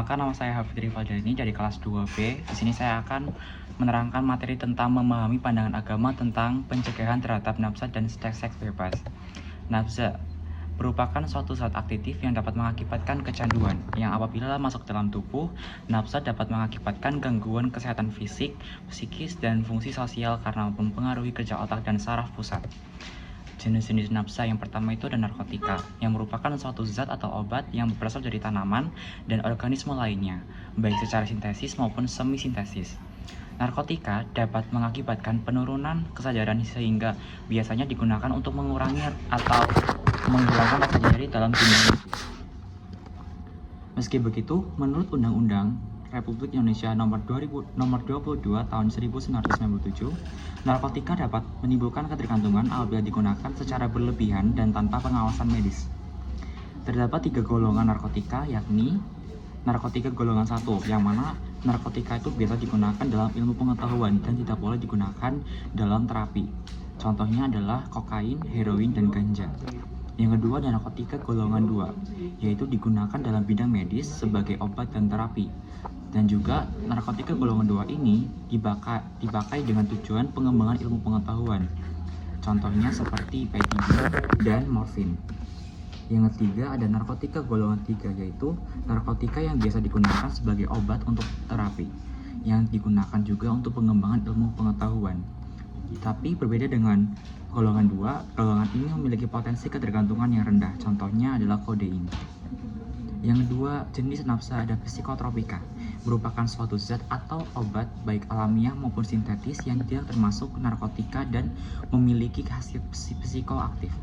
Perkenalkan, nama saya Hafidri Fadlani dari kelas 2B. Di sini saya akan menerangkan materi tentang memahami pandangan agama tentang pencegahan terhadap nafsa dan seks bebas. Nafsa merupakan suatu zat aktif yang dapat mengakibatkan kecanduan, yang apabila masuk dalam tubuh, nafsa dapat mengakibatkan gangguan kesehatan fisik, psikis, dan fungsi sosial karena mempengaruhi kerja otak dan saraf pusat. Jenis-jenis nafsa yang pertama itu ada narkotika, yang merupakan suatu zat atau obat yang berasal dari tanaman dan organisme lainnya, baik secara sintesis maupun semi-sintesis. Narkotika dapat mengakibatkan penurunan kesadaran sehingga biasanya digunakan untuk mengurangi atau menghilangkan rasa nyeri dalam dunia medis. Meski begitu, menurut Undang-Undang Republik Indonesia nomor 22 tahun 1997, narkotika dapat menimbulkan ketergantungan apabila digunakan secara berlebihan dan tanpa pengawasan medis. Terdapat 3 golongan narkotika, yakni narkotika golongan 1, yang mana narkotika itu biasa digunakan dalam ilmu pengetahuan dan tidak boleh digunakan dalam terapi. Contohnya adalah kokain, heroin, dan ganja. Yang kedua ada narkotika golongan 2, yaitu digunakan dalam bidang medis sebagai obat dan terapi. Dan juga narkotika golongan 2 ini dipakai dengan tujuan pengembangan ilmu pengetahuan. Contohnya seperti PCP dan morfin. Yang ketiga ada narkotika golongan 3, yaitu narkotika yang biasa digunakan sebagai obat untuk terapi, yang digunakan juga untuk pengembangan ilmu pengetahuan. Tapi berbeda dengan golongan 2, golongan ini memiliki potensi ketergantungan yang rendah. Contohnya adalah kodein. Yang kedua, jenis nafsa ada psikotropika, merupakan suatu zat atau obat baik alamiah maupun sintetis yang tidak termasuk narkotika dan memiliki khasiat psikoaktif.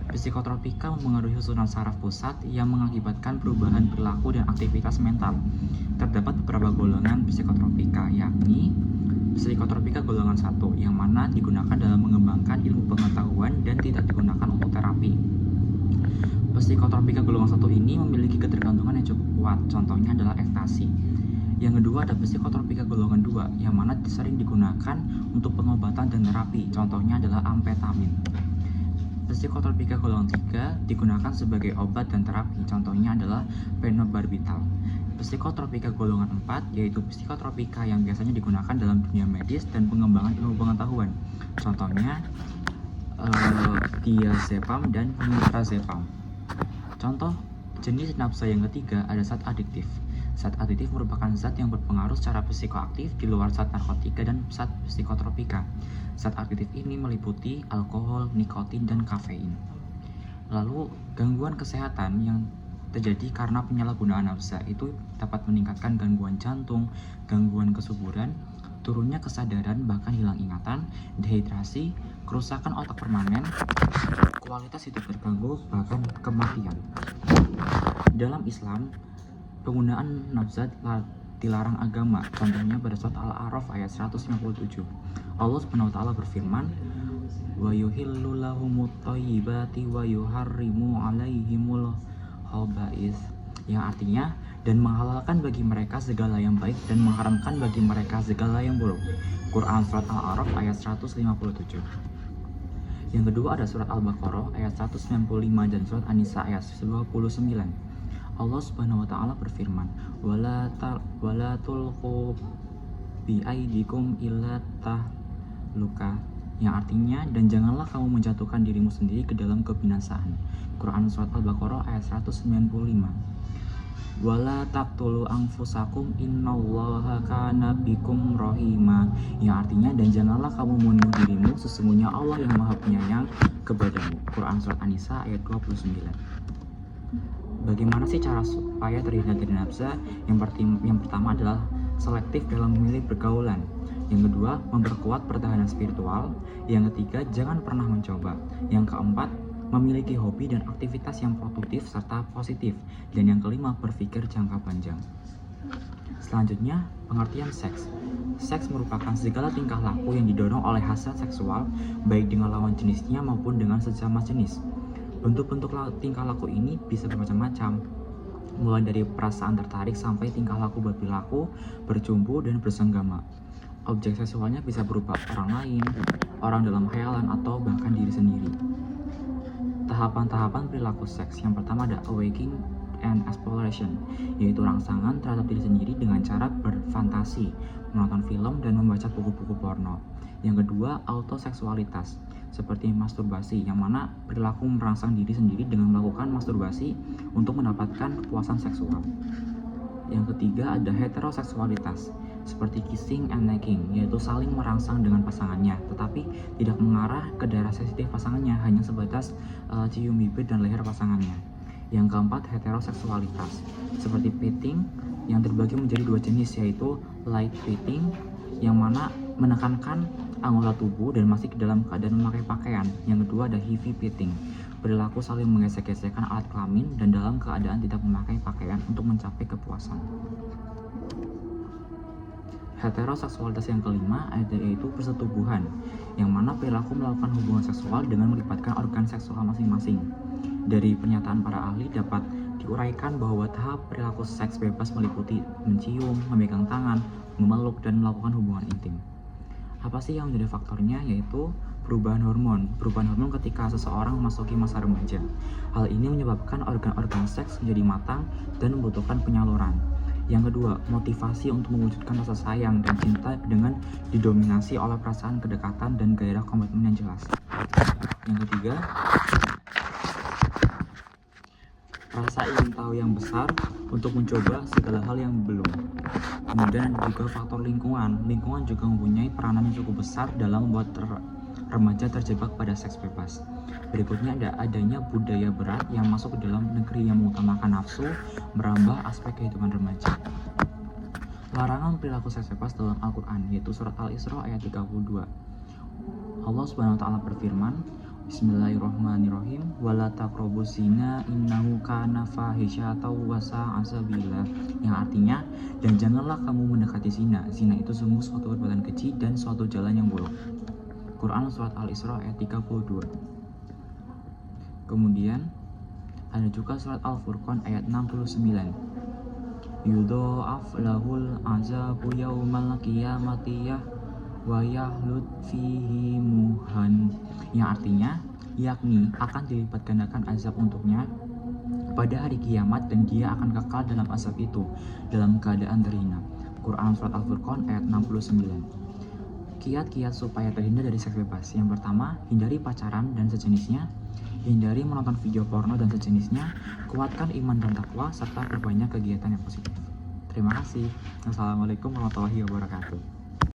Psikotropika mempengaruhi susunan saraf pusat yang mengakibatkan perubahan perilaku dan aktivitas mental. Terdapat beberapa golongan psikotropika, yakni psikotropika golongan 1, yang mana digunakan dalam mengembangkan ilmu pengetahuan dan tidak digunakan untuk terapi. Psikotropika golongan 1 ini memiliki ketergantungan yang cukup kuat, contohnya adalah ekstasi. Yang kedua ada psikotropika golongan 2, yang mana sering digunakan untuk pengobatan dan terapi, contohnya adalah amfetamin. Psikotropika golongan 3 digunakan sebagai obat dan terapi, contohnya adalah phenobarbital. Psikotropika golongan 4 yaitu psikotropika yang biasanya digunakan dalam dunia medis dan pengembangan ilmu pengetahuan, contohnya diazepam dan mirtazepam. Contoh jenis nafsa yang ketiga ada zat adiktif. Zat adiktif merupakan zat yang berpengaruh secara psikoaktif di luar zat narkotika dan zat psikotropika. Zat adiktif ini meliputi alkohol, nikotin, dan kafein. Lalu, gangguan kesehatan yang terjadi karena penyalahgunaan nafsa itu dapat meningkatkan gangguan jantung, gangguan kesuburan, turunnya kesadaran bahkan hilang ingatan, dehidrasi, kerusakan otak permanen, kualitas hidup terganggu, bahkan kematian. Dalam Islam, penggunaan nafsa dilarang agama. Contohnya pada surat Al-A'raf ayat 157. Allah Subhanahu wa taala berfirman, "Wa yuhillu lahumut thayyibati wa yuharrimu 'alaihimul khaba'is." Yang artinya dan menghalalkan bagi mereka segala yang baik dan mengharamkan bagi mereka segala yang buruk. Quran surat Al-A'raf ayat 157. Yang kedua ada surat Al-Baqarah ayat 195 dan surat An-Nisa ayat 29. Allah Subhanahu wa taala berfirman, "Wala tulqu biaidikum illa tahluka." Yang artinya dan janganlah kamu menjatuhkan dirimu sendiri ke dalam kebinasaan. Quran surat Al-Baqarah ayat 195. Wala taqtulu anfusakum innallaha kana bikum rahima. Yang artinya dan janganlah kamu membunuh dirimu, sesungguhnya Allah yang Maha Penyayang kepadamu. Quran surat An-Nisa ayat 29. Bagaimana sih cara supaya terhindar dari nafsa? Yang pertama adalah selektif dalam memilih pergaulan. Yang kedua, memperkuat pertahanan spiritual. Yang ketiga, jangan pernah mencoba. Yang keempat, memiliki hobi dan aktivitas yang produktif serta positif. Dan yang kelima, berpikir jangka panjang. Selanjutnya, pengertian seks. Seks merupakan segala tingkah laku yang didorong oleh hasrat seksual, baik dengan lawan jenisnya maupun dengan sesama jenis. Bentuk-bentuk tingkah laku ini bisa bermacam-macam, mulai dari perasaan tertarik sampai tingkah laku berperilaku, bercumbu, dan bersenggama. Objek seksualnya bisa berupa orang lain, orang dalam khayalan, atau bahkan diri sendiri. Tahapan-tahapan perilaku seks. Yang pertama ada and exploration, yaitu rangsangan terhadap diri sendiri dengan cara berfantasi, menonton film, dan membaca buku-buku porno. Yang kedua, autoseksualitas, seperti masturbasi, yang mana perilaku merangsang diri sendiri dengan melakukan masturbasi untuk mendapatkan kepuasan seksual. Yang ketiga ada heteroseksualitas, seperti kissing and necking, yaitu saling merangsang dengan pasangannya, tetapi tidak mengarah ke daerah sensitif pasangannya, hanya sebatas cium bibir dan leher pasangannya. Yang keempat, heteroseksualitas, seperti petting, yang terbagi menjadi dua jenis, yaitu light petting, yang mana menekankan anggota tubuh dan masih dalam keadaan memakai pakaian. Yang kedua ada heavy petting, perilaku saling menggesek-gesekkan alat kelamin dan dalam keadaan tidak memakai pakaian untuk mencapai kepuasan. Heteroseksualitas yang kelima yaitu persetubuhan, yang mana perilaku melakukan hubungan seksual dengan melibatkan organ seksual masing-masing. Dari pernyataan para ahli dapat diuraikan bahwa tahap perilaku seks bebas meliputi mencium, memegang tangan, memeluk, dan melakukan hubungan intim. Apa sih yang menjadi faktornya? Yaitu perubahan hormon ketika seseorang memasuki masa remaja. Hal ini menyebabkan organ-organ seks menjadi matang dan membutuhkan penyaluran. Yang kedua, motivasi untuk mewujudkan rasa sayang dan cinta dengan didominasi oleh perasaan kedekatan dan gairah komitmen yang jelas. Yang ketiga, rasa ingin tahu yang besar untuk mencoba segala hal yang belum. Kemudian juga faktor lingkungan juga mempunyai peranan yang cukup besar dalam membuat remaja terjebak pada seks bebas. Berikutnya ada adanya budaya berat yang masuk ke dalam negeri yang mengutamakan nafsu, merambah aspek kehidupan remaja. Larangan perilaku seks bebas dalam Al-Quran, yaitu surat Al-Isra ayat 32. Allah Subhanahu wa taala berfirman, Bismillahirrahmanirrahim, wala taqrabuz zina innahu kana fahisyatan wa sa'a sabila, yang artinya, dan janganlah kamu mendekati zina itu sungguh suatu perbuatan keji dan suatu jalan yang buruk. Quran surat Al-Isra ayat 32. Kemudian ada juga surat Al-Furqan ayat 69. Yudha'af lahul azabu yaumal qiyamati wa yahlud fihi muhan, yang artinya yakni akan dilipat gandakan azab untuknya pada hari kiamat dan dia akan kekal dalam azab itu dalam keadaan terhina. Quran surat Al-Furqan ayat 69. Kiat-kiat supaya terhindar dari seks bebas. Yang pertama, hindari pacaran dan sejenisnya, hindari menonton video porno dan sejenisnya, kuatkan iman dan takwa, serta perbanyak kegiatan yang positif. Terima kasih. Assalamualaikum warahmatullahi wabarakatuh.